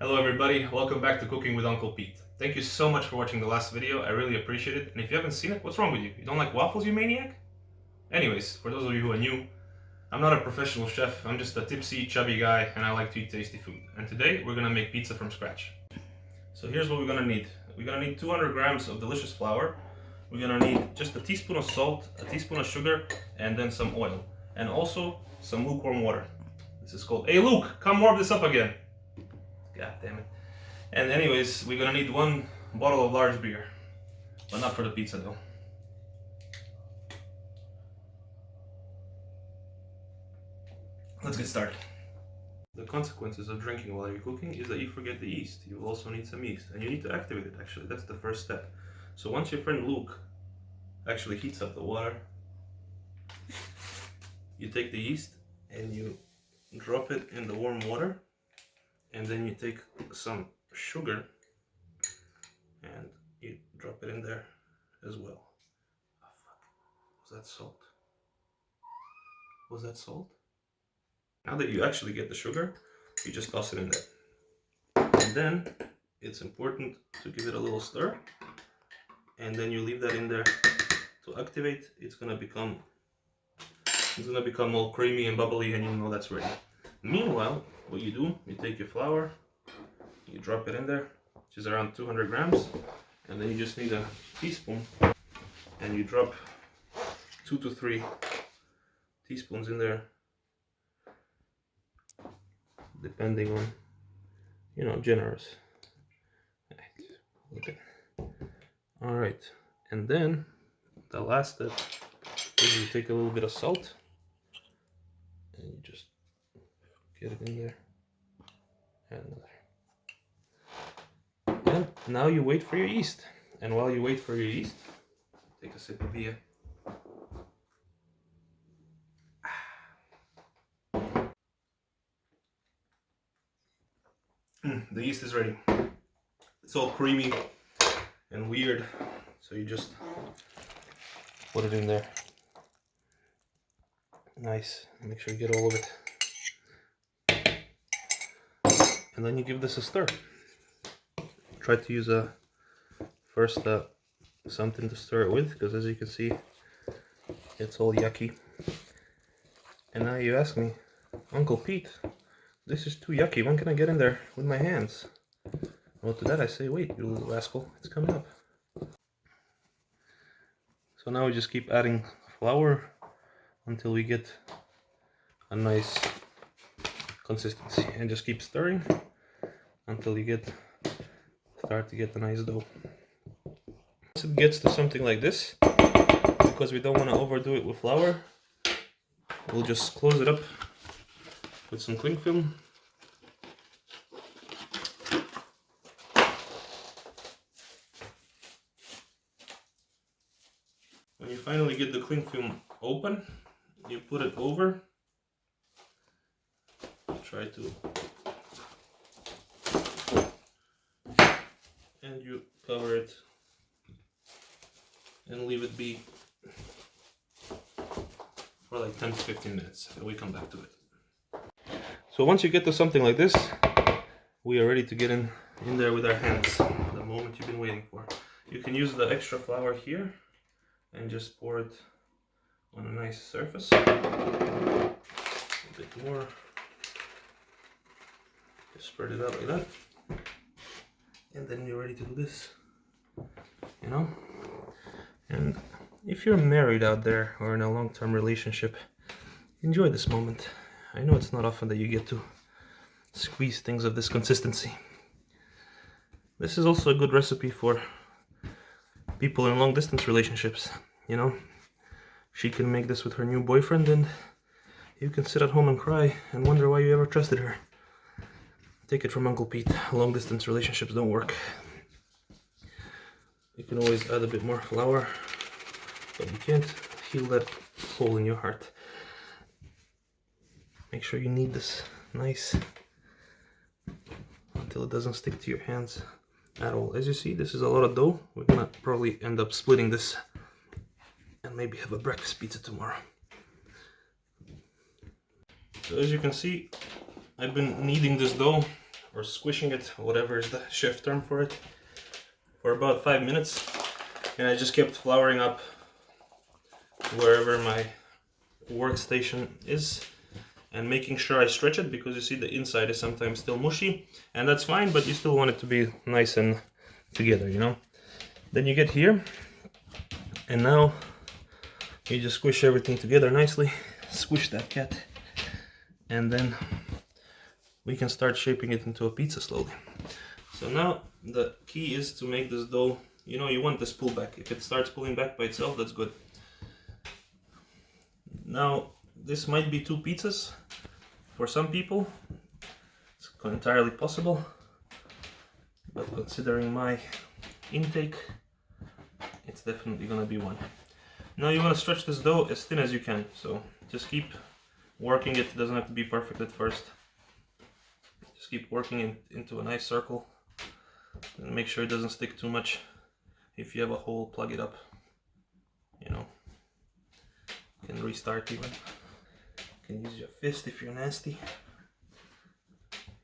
Hello everybody, welcome back to Cooking with Uncle Pete. Thank you so much for watching the last video, I really appreciate it. And if you haven't seen it, what's wrong with you? You don't like waffles, you maniac? Anyways, for those of you who are new, I'm not a professional chef, I'm just a tipsy, chubby guy, and I like to eat tasty food. And today, we're gonna make pizza from scratch. So here's what we're gonna need. We're gonna need 200 grams of delicious flour. We're gonna need just a teaspoon of salt, a teaspoon of sugar, and then some oil. And also, some lukewarm water. This is called... Hey Luke, come warm this up again! God damn it. And anyways, we're gonna need 1 bottle of large beer, but not for the pizza though. Let's get started. The consequences of drinking while you're cooking is that you forget the yeast. You will also need some yeast, and you need to activate it actually, that's the first step. So once your friend Luke actually heats up the water, you take the yeast and you drop it in the warm water, and then you take some sugar and you drop it in there as well. Oh fuck, was that salt? Was that salt? Now that you actually get the sugar, you just toss it in there. And then it's important to give it a little stir, and then you leave that in there to activate. It's gonna become all creamy and bubbly, and you know that's ready. Meanwhile, what you do, you take your flour, you drop it in there, which is around 200 grams, and then you just need a teaspoon, and you drop 2 to 3 teaspoons in there, depending on, you know, generous. Okay. All right, and then the last step is you take a little bit of salt and you just get it in there, and another. And now you wait for your yeast. And while you wait for your yeast, take a sip of beer. The yeast is ready. It's all creamy and weird, so you just put it in there. Nice. Make sure you get all of it. And then you give this a stir. Try to use something to stir it with, because as you can see, it's all yucky. And now you ask me, Uncle Pete, this is too yucky, when can I get in there with my hands? Well, to that I say, wait, you little rascal, it's coming up. So now we just keep adding flour until we get a nice consistency, and just keep stirring until you start to get a nice dough. Once it gets to something like this, because we don't want to overdo it with flour, we'll just close it up with some cling film. When you finally get the cling film open, you put it over, try to, and you cover it and leave it be for like 10 to 15 minutes, and we come back to it. So once you get to something like this, we are ready to get in there with our hands, the moment you've been waiting for. You can use the extra flour here and just pour it on a nice surface. A bit more. Just spread it out like that. And then you're ready to do this, you know? And if you're married out there or in a long-term relationship, enjoy this moment. I know it's not often that you get to squeeze things of this consistency. This is also a good recipe for people in long-distance relationships, you know? She can make this with her new boyfriend, and you can sit at home and cry and wonder why you ever trusted her. Take it from Uncle Pete, long-distance relationships don't work. You can always add a bit more flour, but you can't heal that hole in your heart. Make sure you knead this nice until it doesn't stick to your hands at all. As you see, this is a lot of dough. We're gonna probably end up splitting this and maybe have a breakfast pizza tomorrow. So as you can see, I've been kneading this dough or squishing it, whatever is the chef term for it, for about 5 minutes. And I just kept flouring up wherever my workstation is and making sure I stretch it, because you see the inside is sometimes still mushy, and that's fine, but you still want it to be nice and together, you know. Then you get here, and now you just squish everything together nicely. Squish that cat, and then we can start shaping it into a pizza slowly. So now the key is to make this dough, you know, you want this pull back. If it starts pulling back by itself, that's good. Now this might be 2 pizzas for some people. It's entirely possible, but considering my intake, it's definitely gonna be 1. Now you want to stretch this dough as thin as you can, so just keep working it. It doesn't have to be perfect at first. Just keep working it into a nice circle, and make sure it doesn't stick too much. If you have a hole, plug it up, you know. You can restart even. You can use your fist if you're nasty.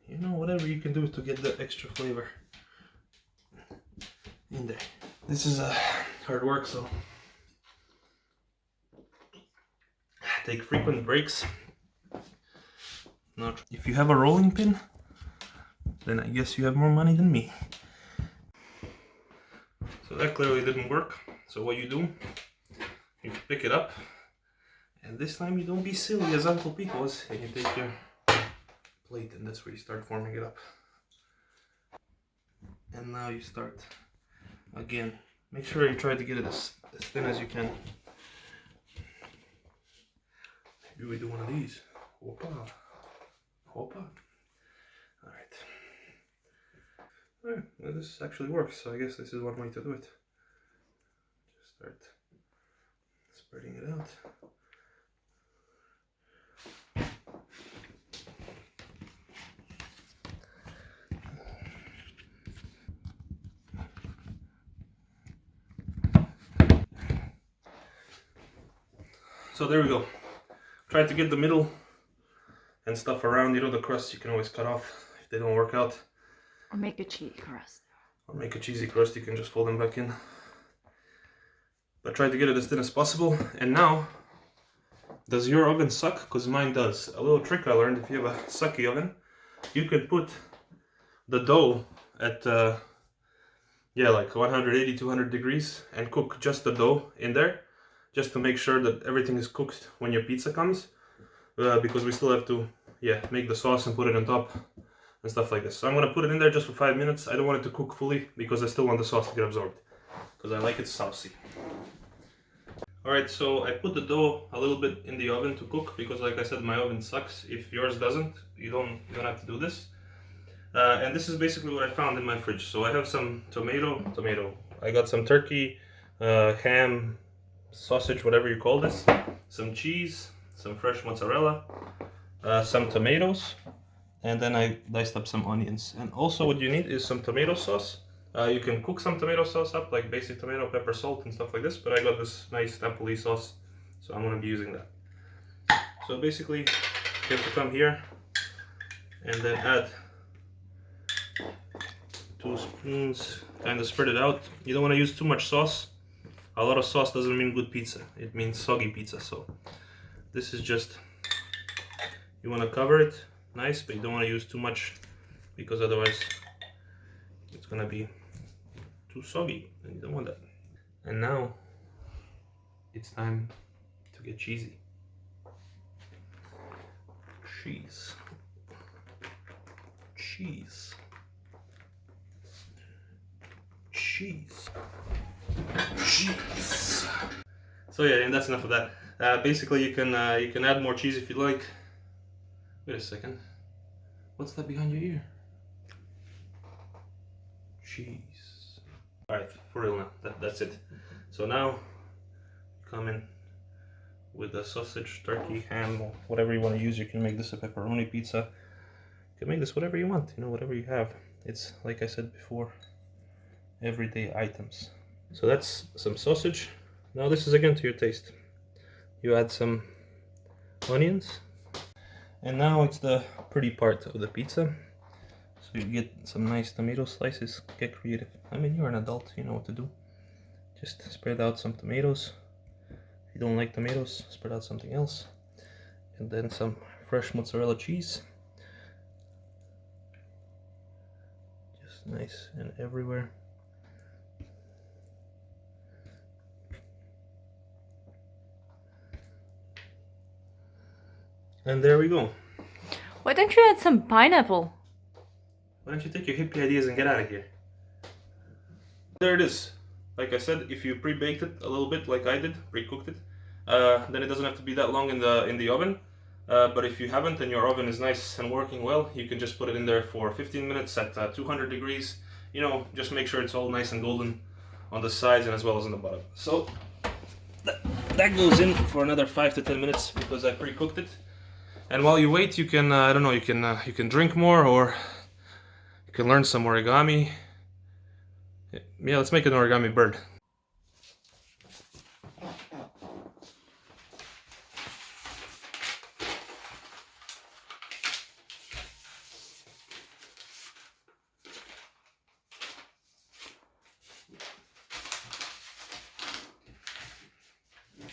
You know, whatever you can do to get the extra flavor in there. This is hard work, so take frequent breaks. Now, if you have a rolling pin, then I guess you have more money than me. So that clearly didn't work. So what you do, you pick it up, and this time you don't be silly as Uncle Pete was, and you take your plate, and that's where you start forming it up. And now you start again. Make sure you try to get it as thin as you can. Maybe we do one of these. Hoppa. Hoppa. Alright. Alright, well, this actually works, so I guess this is one way to do it. Just start spreading it out. So there we go. Try to get the middle and stuff around, you know, the crust you can always cut off if they don't work out. Or make a cheesy crust. Or make a cheesy crust, you can just fold them back in. But try to get it as thin as possible. And now, does your oven suck? Because mine does. A little trick I learned, if you have a sucky oven, you could put the dough at like 180, 200 degrees and cook just the dough in there, just to make sure that everything is cooked when your pizza comes, because we still have to make the sauce and put it on top and stuff like this. So I'm gonna put it in there just for 5 minutes. I don't want it to cook fully because I still want the sauce to get absorbed, because I like it saucy. Alright, so I put the dough a little bit in the oven to cook, because like I said, my oven sucks. If yours doesn't, you don't have to do this. And this is basically what I found in my fridge. So I have some tomato. I got some turkey, ham, sausage, whatever you call this, some cheese, some fresh mozzarella, some tomatoes, and then I diced up some onions. And also what you need is some tomato sauce. You can cook some tomato sauce up, like basic tomato, pepper, salt, and stuff like this, but I got this nice Napoli sauce, so I'm going to be using that. So basically, you have to come here and then add 2 spoons, kind of spread it out. You don't want to use too much sauce. A lot of sauce doesn't mean good pizza, it means soggy pizza. So this is just, you want to cover it nice, but you don't want to use too much, because otherwise it's going to be too soggy, and you don't want that. And now it's time to get cheesy. Cheese. Cheese. Cheese. Cheese. So yeah, and that's enough of that. Basically, you can add more cheese if you like. Wait a second. What's that behind your ear? Cheese. Alright, for real now. That's it. So now, come in with the sausage, turkey, ham, or whatever you want to use. You can make this a pepperoni pizza. You can make this whatever you want, you know, whatever you have. It's, like I said before, everyday items. So that's some sausage. Now this is again to your taste. You add some onions. And now it's the pretty part of the pizza. So So you get some nice tomato slices. Get creative. I mean, you're an adult, you know what to do. Just spread out some tomatoes. If you don't like tomatoes, spread out something else. And then some fresh mozzarella cheese. Just nice and everywhere. And there we go. Why don't you add some pineapple? Why don't you take your hippie ideas and get out of here? There it is. Like I said, if you pre-baked it a little bit, like I did, pre-cooked it, then it doesn't have to be that long in the oven. But if you haven't and your oven is nice and working well, you can just put it in there for 15 minutes at 200 degrees. You know, just make sure it's all nice and golden on the sides and as well as on the bottom. So that goes in for another 5 to 10 minutes because I pre-cooked it. And while you wait, you can I don't know, you can drink more or you can learn some origami. Yeah, let's make an origami bird. What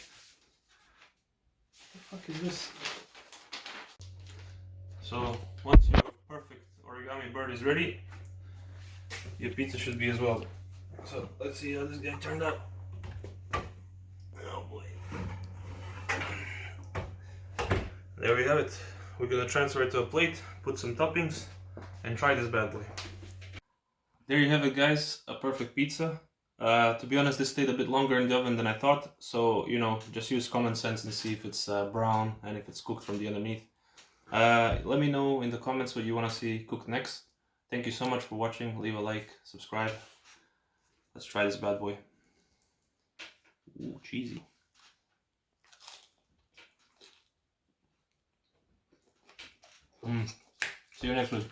the fuck is this? So once your perfect origami bird is ready, your pizza should be as well. So let's see how this guy turned out. Oh boy. There we have it. We're gonna transfer it to a plate, put some toppings, and try this bad boy. There you have it, guys. A perfect pizza. To be honest, this stayed a bit longer in the oven than I thought. So, you know, just use common sense and see if it's brown and if it's cooked from the underneath. Let me know in the comments what you want to see cooked next. Thank you so much for watching. Leave a like, subscribe. Let's try this bad boy. Ooh, cheesy. See you next week.